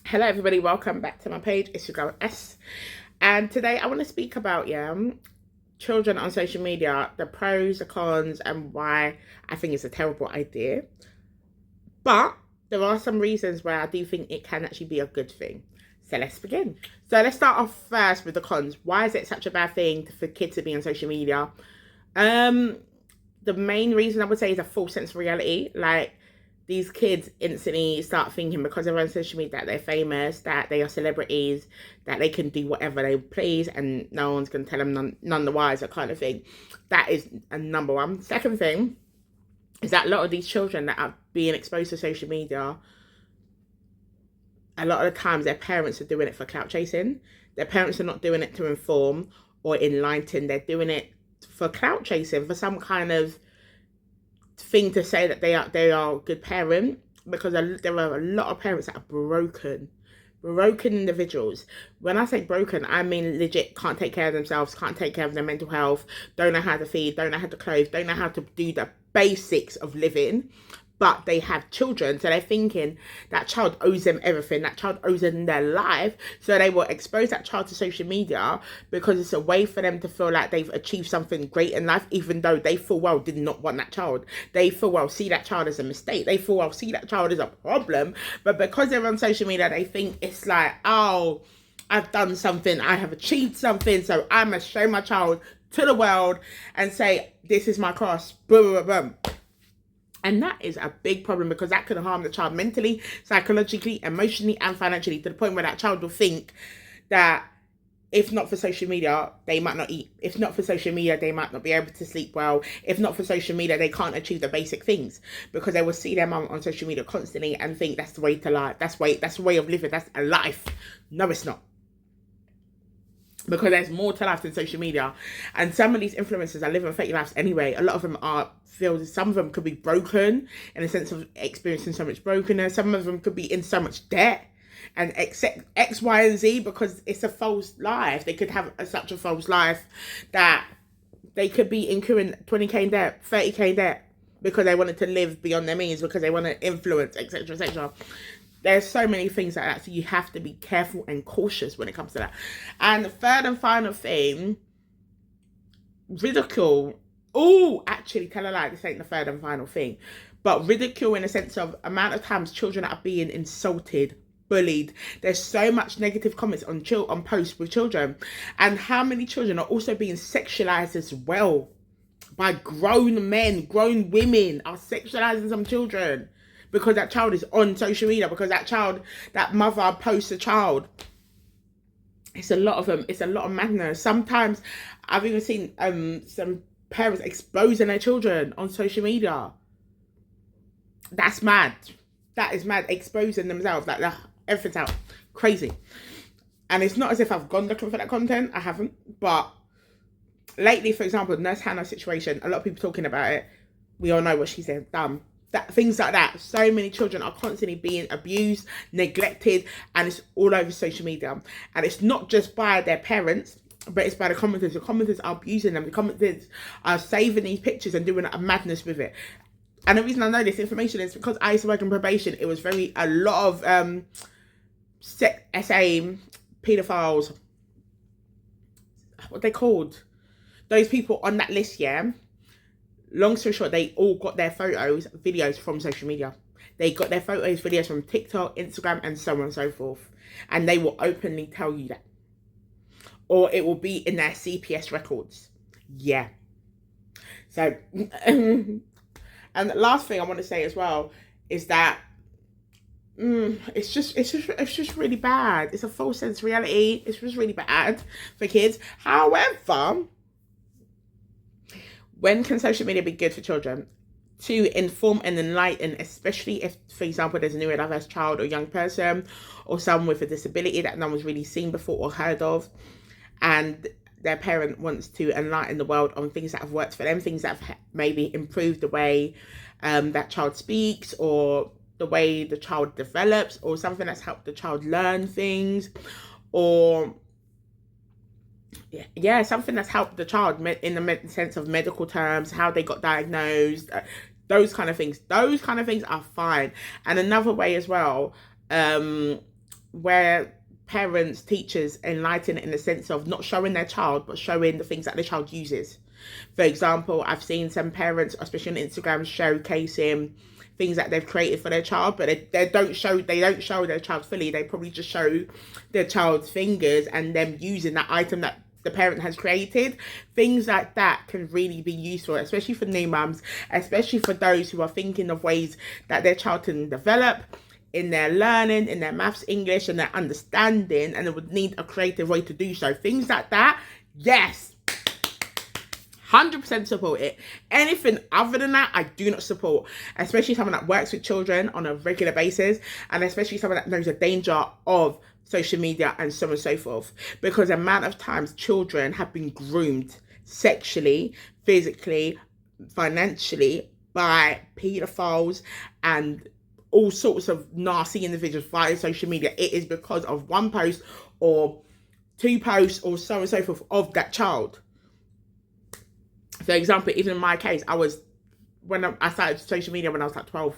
Hello everybody, welcome back to my page. It's your girl S, and today I want to speak about children on social media, the pros, the cons, and why I think it's a terrible idea. But there are some reasons where I do think it can actually be a good thing. So let's begin. So let's start off first with the cons. Why is it such a bad thing for kids to be on social media? Um, the main reason I would say is a false sense of reality. Like, these kids instantly start thinking because they're on social media that they're famous, that they are celebrities, that they can do whatever they please, and no one's going to tell them none the wiser, kind of thing. That is a number one. Second thing is that a lot of these children that are being exposed to social media, a lot of the times their parents are doing it for clout chasing. Their parents are not doing it to inform or enlighten. They're doing it for clout chasing, for some kind of thing to say that they are a good parent, because there are a lot of parents that are broken individuals. When I say broken, I mean legit can't take care of themselves, can't take care of their mental health, don't know how to feed, don't know how to clothe, don't know how to do the basics of living. But they have children, so they're thinking that child owes them everything, that child owes them their life, so they will expose that child to social media because it's a way for them to feel like they've achieved something great in life, even though they full well did not want that child. They full well see that child as a mistake, they full well see that child as a problem, but because they're on social media, they think it's like, oh, I've done something, I have achieved something, so I must show my child to the world and say, this is my cross, boom, boom, boom. And that is a big problem, because that could harm the child mentally, psychologically, emotionally, and financially, to the point where that child will think that if not for social media, they might not eat. If not for social media, they might not be able to sleep well. If not for social media, they can't achieve the basic things, because they will see their mum on social media constantly and think that's the way to life. That's the way of living. That's a life. No, it's not, because there's more to life than social media. And some of these influencers are living fake lives anyway. A lot of them some of them could be broken in a sense of experiencing so much brokenness. Some of them could be in so much debt and X, Y, and Z, because it's a false life. They could have such a false life that they could be incurring 20k in debt, 30k in debt, because they wanted to live beyond their means, because they want to influence, etc., etc. There's so many things like that, so you have to be careful and cautious when it comes to that. And the third and final thing, ridicule. Oh, actually, tell a lie, this ain't the third and final thing. But ridicule in a sense of amount of times children are being insulted, bullied. There's so much negative comments on posts with children. And how many children are also being sexualized as well by grown men, grown women are sexualizing some children, because that child is on social media, because that mother posts a child. It's a lot of them. It's a lot of madness. Sometimes I've even seen some parents exposing their children on social media. That's mad. That is mad. Exposing themselves. Like, everything's out. Crazy. And it's not as if I've gone looking for that content. I haven't. But lately, for example, Nurse Hannah's situation, a lot of people talking about it. We all know what she said. Things like that. So many children are constantly being abused, neglected, and it's all over social media. And it's not just by their parents, but it's by the commenters. The commenters are abusing them. The commenters are saving these pictures and doing a madness with it. And the reason I know this information is because I used to work in probation. It was a lot of SA pedophiles. What they called? Those people on that list, yeah. Long story short, they all got their photos, videos from social media. They got their photos, videos from TikTok, Instagram, and so on and so forth. And they will openly tell you that. Or it will be in their CPS records. Yeah. So, and the last thing I want to say as well is that it's just really bad. It's a false sense of reality. It's just really bad for kids. However, when can social media be good for children? To inform and enlighten, especially if, for example, there's a neurodiverse child or young person, or someone with a disability that no one's really seen before or heard of, and their parent wants to enlighten the world on things that have worked for them, things that have maybe improved the way that child speaks, or the way the child develops, or something that's helped the child learn things, or something that's helped the child in the sense of medical terms, how they got diagnosed, those kind of things. Those kind of things are fine. And another way as well, where parents, teachers enlighten in the sense of not showing their child, but showing the things that the child uses. For example, I've seen some parents, especially on Instagram, showcasing things that they've created for their child, but they don't show their child fully. They probably just show their child's fingers and them using that item that the parent has created. Things like that can really be useful, especially for new mums, especially for those who are thinking of ways that their child can develop in their learning, in their maths, English, and their understanding, and they would need a creative way to do so. Things like that, yes, 100% support it. Anything other than that, I do not support, especially someone that works with children on a regular basis, and especially someone that knows the danger of social media and so on and so forth, because the amount of times children have been groomed sexually, physically, financially by pedophiles and all sorts of nasty individuals via social media, it is because of one post or two posts or so on and so forth of that child. For example, even in my case, when I started social media when I was like 12,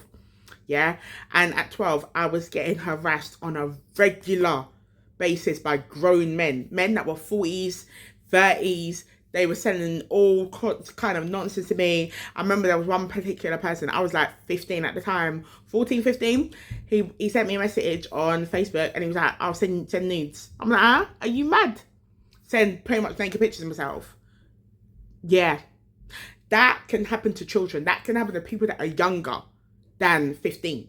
yeah, and at 12 I was getting harassed on a regular basis by grown men that were 40s, 30s. They were sending all kind of nonsense to me. I remember there was one particular person, I was like 15 at the time, 14, 15. He sent me a message on Facebook and he was like, I'll send nudes. I'm like, are you mad? Send pretty much naked pictures of myself. Yeah. That can happen to children. That can happen to people that are younger than 15.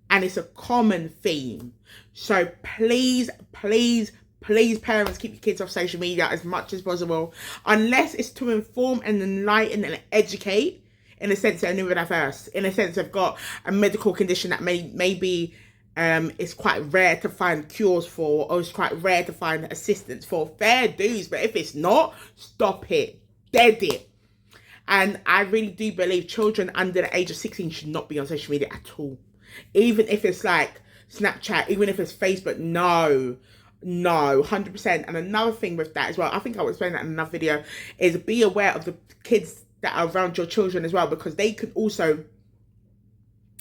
And it's a common theme. So please, please, please, parents, keep your kids off social media as much as possible, unless it's to inform and enlighten and educate, in a sense they're neurodiverse, in a sense they've got a medical condition that maybe it's quite rare to find cures for, or it's quite rare to find assistance for. Fair dues, but if it's not, stop it, dead it. And I really do believe children under the age of 16 should not be on social media at all. Even if it's like Snapchat, even if it's Facebook, no, 100%. And another thing with that as well, I think I'll explain that in another video, is be aware of the kids that are around your children as well, because they could also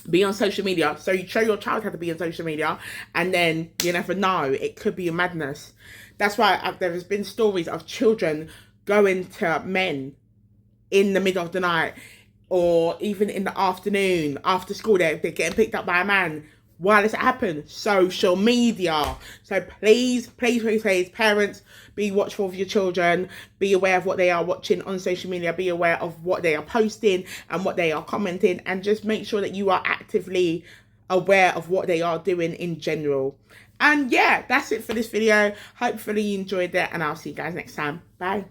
be on social media. So you show your child how to be on social media, and then you never know, it could be a madness. That's why there has been stories of children going to men in the middle of the night, or even in the afternoon after school. They're getting picked up by a man. Why does it happen? Social media. So please, please, please, please, parents, be watchful of your children. Be aware of what they are watching on social media. Be aware of what they are posting and what they are commenting, and just make sure that you are actively aware of what they are doing in general. And yeah, that's it for this video. Hopefully you enjoyed it, and I'll see you guys next time. Bye.